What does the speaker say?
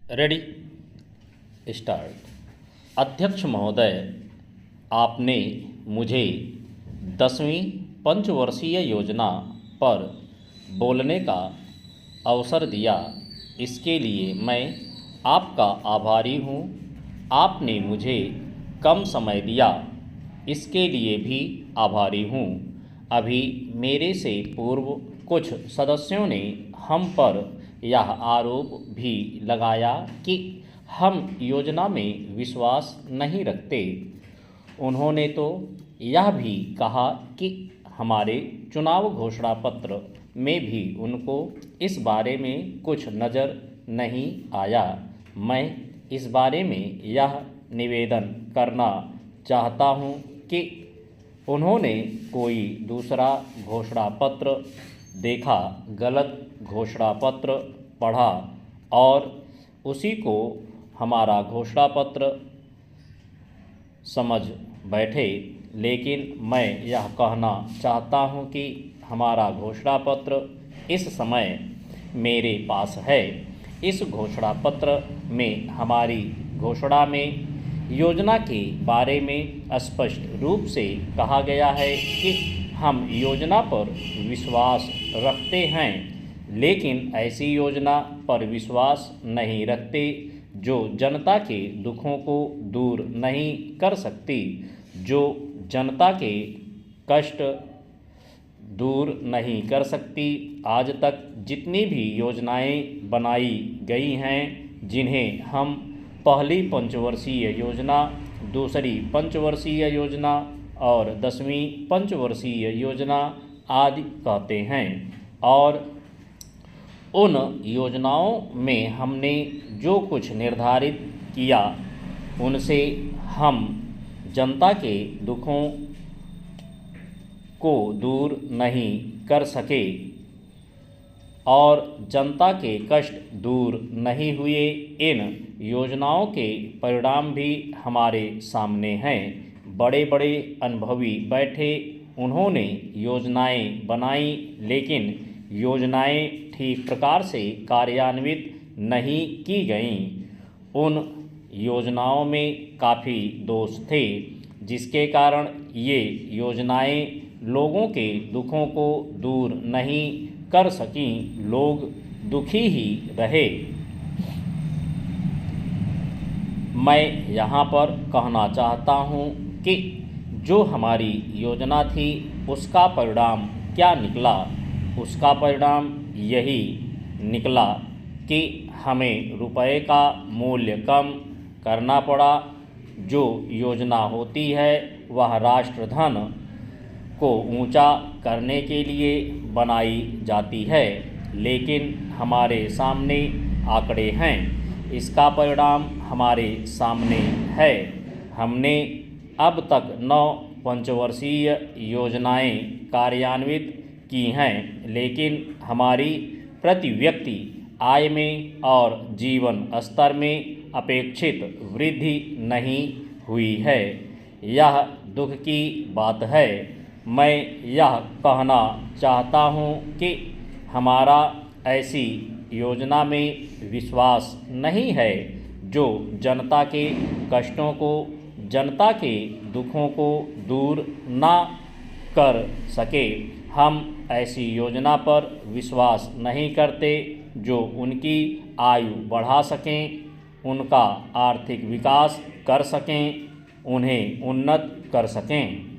Ready start. अध्यक्ष महोदय, आपने मुझे 10वीं पंचवर्षीय योजना पर बोलने का अवसर दिया, इसके लिए मैं आपका आभारी हूँ। आपने मुझे कम समय दिया, इसके लिए भी आभारी हूँ। अभी मेरे से पूर्व कुछ सदस्यों ने हम पर यह आरोप भी लगाया कि हम योजना में विश्वास नहीं रखते। उन्होंने तो यह भी कहा कि हमारे चुनाव घोषणा पत्र में भी उनको इस बारे में कुछ नज़र नहीं आया। मैं इस बारे में यह निवेदन करना चाहता हूँ कि उन्होंने कोई दूसरा घोषणा पत्र देखा, गलत घोषणा पत्र पढ़ा और उसी को हमारा घोषणा पत्र समझ बैठे। लेकिन मैं यह कहना चाहता हूँ कि हमारा घोषणा पत्र इस समय मेरे पास है। इस घोषणा पत्र में हमारी घोषणा में योजना के बारे में स्पष्ट रूप से कहा गया है कि हम योजना पर विश्वास रखते हैं, लेकिन ऐसी योजना पर विश्वास नहीं रखते जो जनता के दुखों को दूर नहीं कर सकती, जो जनता के कष्ट दूर नहीं कर सकती। आज तक जितनी भी योजनाएं बनाई गई हैं, जिन्हें हम पहली पंचवर्षीय योजना, दूसरी पंचवर्षीय योजना और 10वीं पंचवर्षीय योजना आदि कहते हैं, और उन योजनाओं में हमने जो कुछ निर्धारित किया उनसे हम जनता के दुखों को दूर नहीं कर सके और जनता के कष्ट दूर नहीं हुए। इन योजनाओं के परिणाम भी हमारे सामने हैं। बड़े बड़े अनुभवी बैठे, उन्होंने योजनाएं बनाई, लेकिन योजनाएं ठीक प्रकार से कार्यान्वित नहीं की गईं। उन योजनाओं में काफ़ी दोष थे, जिसके कारण ये योजनाएं लोगों के दुखों को दूर नहीं कर सकीं। लोग दुखी ही रहे। मैं यहाँ पर कहना चाहता हूँ कि जो हमारी योजना थी उसका परिणाम क्या निकला। उसका परिणाम यही निकला कि हमें रुपए का मूल्य कम करना पड़ा। जो योजना होती है वह राष्ट्रधन को ऊंचा करने के लिए बनाई जाती है, लेकिन हमारे सामने आंकड़े हैं। इसका परिणाम हमारे सामने है। हमने अब तक 9 पंचवर्षीय योजनाएं कार्यान्वित की हैं, लेकिन हमारी प्रति व्यक्ति आय में और जीवन स्तर में अपेक्षित वृद्धि नहीं हुई है। यह दुख की बात है। मैं यह कहना चाहता हूँ कि हमारा ऐसी योजना में विश्वास नहीं है जो जनता के कष्टों को, जनता के दुखों को दूर ना कर सके। हम ऐसी योजना पर विश्वास नहीं करते जो उनकी आयु बढ़ा सकें, उनका आर्थिक विकास कर सकें, उन्हें उन्नत कर सकें।